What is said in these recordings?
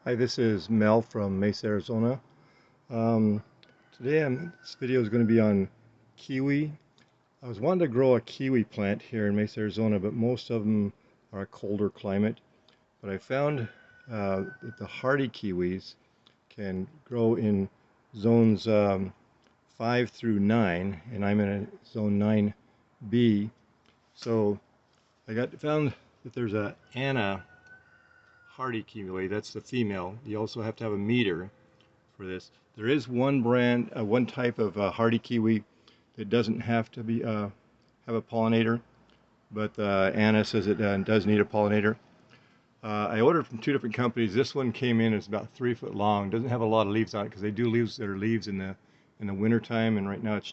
Hi, this is Mel from Mesa, Arizona. Um, this video is going to be on kiwi. I was wanting to grow a kiwi plant here in Mesa, Arizona, but most of them are a colder climate. But I found that the hardy kiwis can grow in zones 5 through 9, and I'm in a zone 9B. So found that there's a Anna hardy kiwi. That's the female. You also have to have a Meader for this. There is one brand, one type of hardy kiwi that doesn't have to be have a pollinator, but Anna says it does need a pollinator. I ordered from two different companies. This one came in, it's about 3 foot long. Doesn't have a lot of leaves on it because they do leaves their leaves in the winter time, and right now it's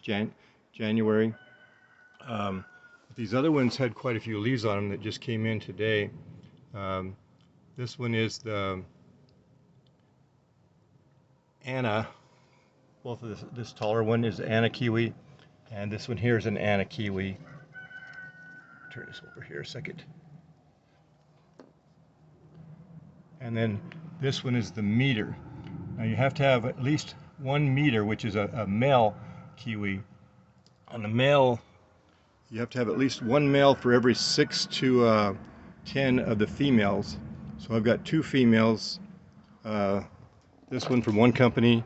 January. These other ones had quite a few leaves on them that just came in today. This one is the Anna. Both of this taller one is the Anna kiwi, and this one here is an Anna kiwi. Turn this over here a second. And then this one is the Meader. Now you have to have at least one Meader, which is a male kiwi. On the male, you have to have at least one male for every 6 to 10 of the females. So I've got two females, this one from one company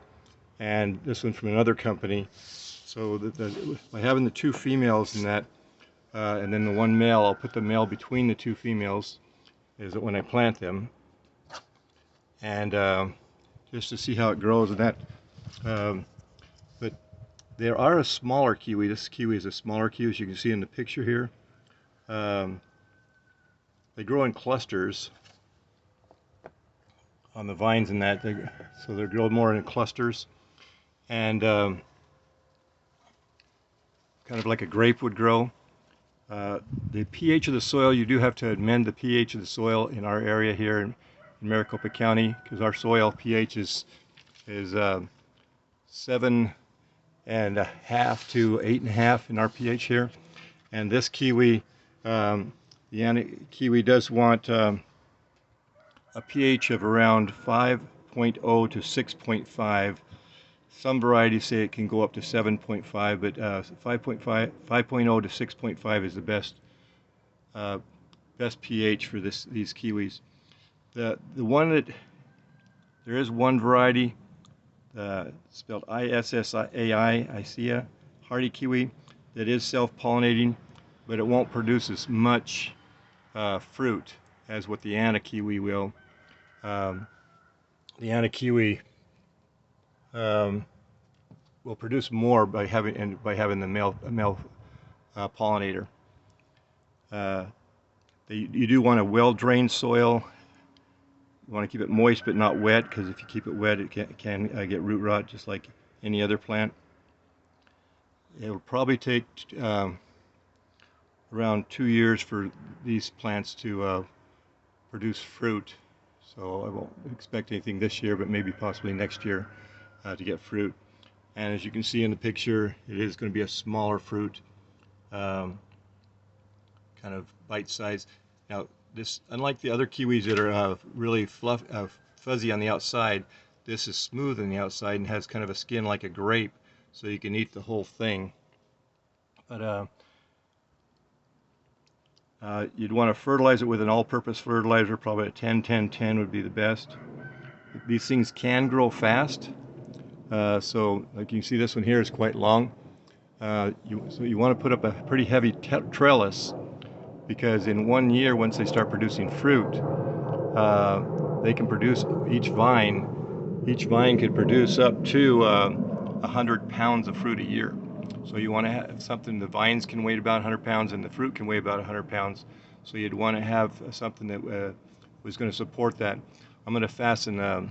and this one from another company. So by having the two females in that, and then the one male, I'll put the male between the two females is when I plant them, and just to see how it grows and that. But there are a smaller kiwi. This kiwi is a smaller kiwi, as you can see in the picture here. They grow in clusters on the vines and that, so they grow more in clusters, and kind of like a grape would grow. The pH of the soil, you do have to amend the pH of the soil in our area here in Maricopa County, because our soil pH is 7.5 to 8.5 in our pH here. And this kiwi, the Anna kiwi, does want a pH of around 5.0 to 6.5. Some varieties say it can go up to 7.5, but 5.0 to 6.5 is the best pH for these kiwis. The one that there is one variety, spelled ISSAI, hardy kiwi, that is self-pollinating, but it won't produce as much fruit as what the Anna kiwi will. The Anna kiwi will produce more by having the male pollinator. You do want a well-drained soil. You want to keep it moist but not wet, because if you keep it wet, it can get root rot just like any other plant. It will probably take around 2 years for these plants to produce fruit. So I won't expect anything this year, but maybe possibly next year to get fruit. And as you can see in the picture, it is going to be a smaller fruit, kind of bite-sized. Now, this, unlike the other kiwis that are really fuzzy on the outside, this is smooth on the outside and has kind of a skin like a grape, so you can eat the whole thing. But you'd want to fertilize it with an all-purpose fertilizer. Probably a 10-10-10 would be the best. These things can grow fast. So like you can see, this one here is quite long. So you want to put up a pretty heavy trellis, because in 1 year, once they start producing fruit, they can produce, each vine could produce up to 100 pounds of fruit a year. So you want to have something, the vines can weigh about 100 pounds and the fruit can weigh about 100 pounds. So you'd want to have something that was going to support that. I'm going to fasten a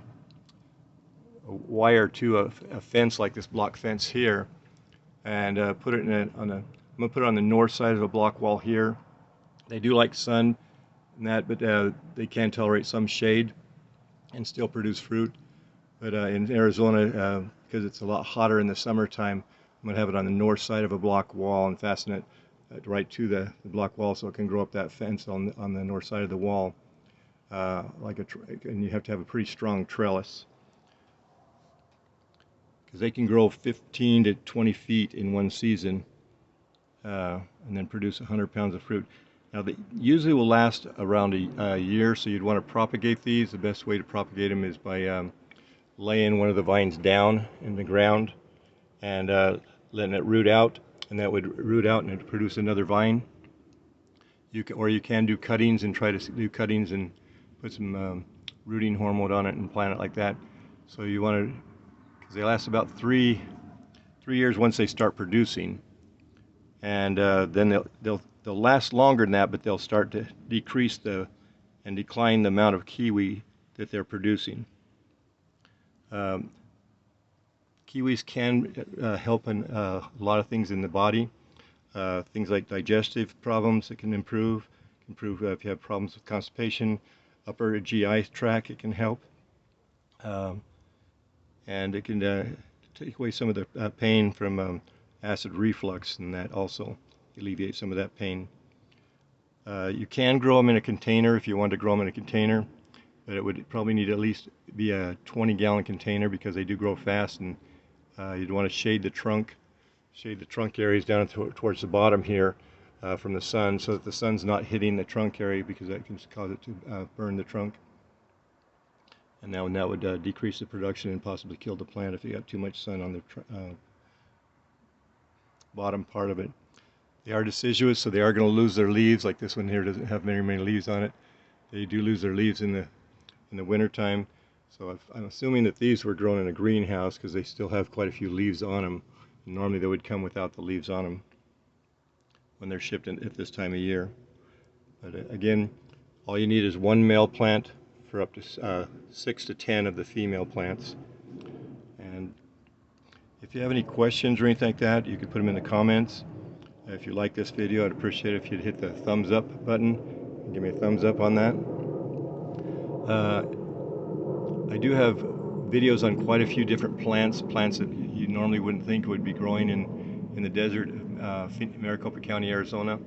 wire to a fence like this block fence here, and put it I'm going to put it on the north side of the block wall here. They do like sun and that, but they can tolerate some shade and still produce fruit. But in Arizona, because it's a lot hotter in the summertime, I'm going to have it on the north side of a block wall and fasten it right to the block wall, so it can grow up that fence on the north side of the wall. and you have to have a pretty strong trellis because they can grow 15 to 20 feet in one season, and then produce 100 pounds of fruit. Now, they usually will last around a year, so you'd want to propagate these. The best way to propagate them is by laying one of the vines down in the ground and letting it root out, and that would root out and it'd produce another vine. Or you can do cuttings and try to do cuttings and put some rooting hormone on it and plant it like that. So you want to, because they last about three years once they start producing, and then they'll last longer than that, but they'll start to decrease and decline the amount of kiwi that they're producing. Kiwis can help in a lot of things in the body. Things like digestive problems, it can improve. If you have problems with constipation, upper GI tract, it can help. And it can take away some of the pain from acid reflux, and that also alleviates some of that pain. You can grow them in a container if you want to grow them in a container, but it would probably need at least be a 20-gallon container because they do grow fast, and you'd want to shade the trunk areas down towards the bottom here from the sun, so that the sun's not hitting the trunk area, because that can cause it to burn the trunk. And that would decrease the production and possibly kill the plant if you got too much sun on the bottom part of it. They are deciduous, so they are going to lose their leaves. Like this one here doesn't have many leaves on it. They do lose their leaves in the winter time. So I'm assuming that these were grown in a greenhouse because they still have quite a few leaves on them. Normally they would come without the leaves on them when they're shipped at this time of year. But again, all you need is one male plant for up to 6 to 10 of the female plants. And if you have any questions or anything like that, you could put them in the comments. If you like this video, I'd appreciate it if you'd hit the thumbs up button and give me a thumbs up on that. I do have videos on quite a few different plants that you normally wouldn't think would be growing in the desert of Maricopa County, Arizona.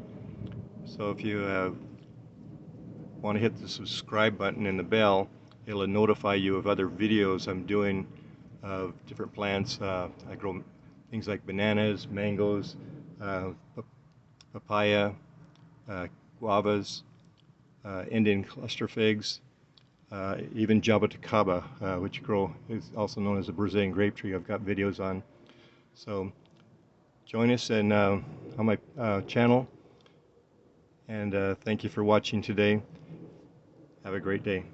So if you want to hit the subscribe button and the bell, it'll notify you of other videos I'm doing of different plants. I grow things like bananas, mangoes, papaya, guavas, Indian cluster figs, even jabuticaba, which is also known as a Brazilian grape tree. I've got videos on. So join us on my channel, and thank you for watching today. Have a great day.